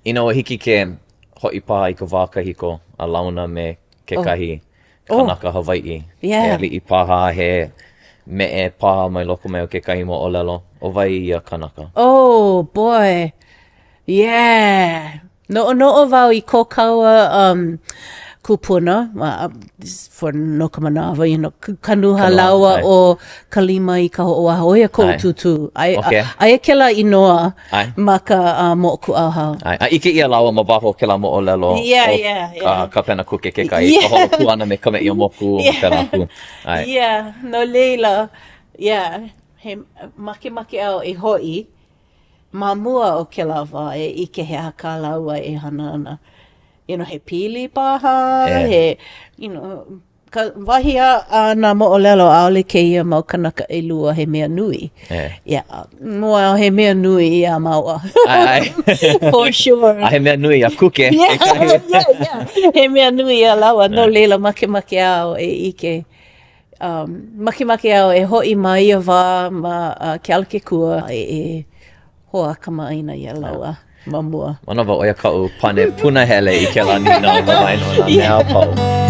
hiki ke hoi pā I ka wā kahiko a launa me kekahi kanaka Hawaii. Yeah. He ali'i paha he me'e paha mai loko mai o kekahi mo'olelo. O wai ia kanaka. Oh, boy. Yeah. No'o wau I ko kaua kupuna. For no ka manawa, kanuha laua o kalima I ka ho'oaha. Oia ko tutu. Ai kela inoa ma ka mo'oku auhau. A ike ia laua ma waho ke la mo'olelo Yeah. ka pena kuke kekai. Ka holo ku ana me ka me I o moku o pena ku. Yeah, no leila. Yeah. He make au E hoi. Ma mua o ke la wā E ike he haka laua E hana ana. He pili paha, he, ka wahia a nā mo'olelo aole ke ia mau kanaka E lua he mea nui. Yeah, mua he mea nui ia maua. For sure. A he mea nui a kuke. Yeah. He mea nui ia laua. No leila make au E ike. Make au E hoi mai a wā ma ke alke kua E hoa kamaina ia laua. Mamua. Mana wa oia ka'u pane punahele I ke la nina o na waino na mea pau.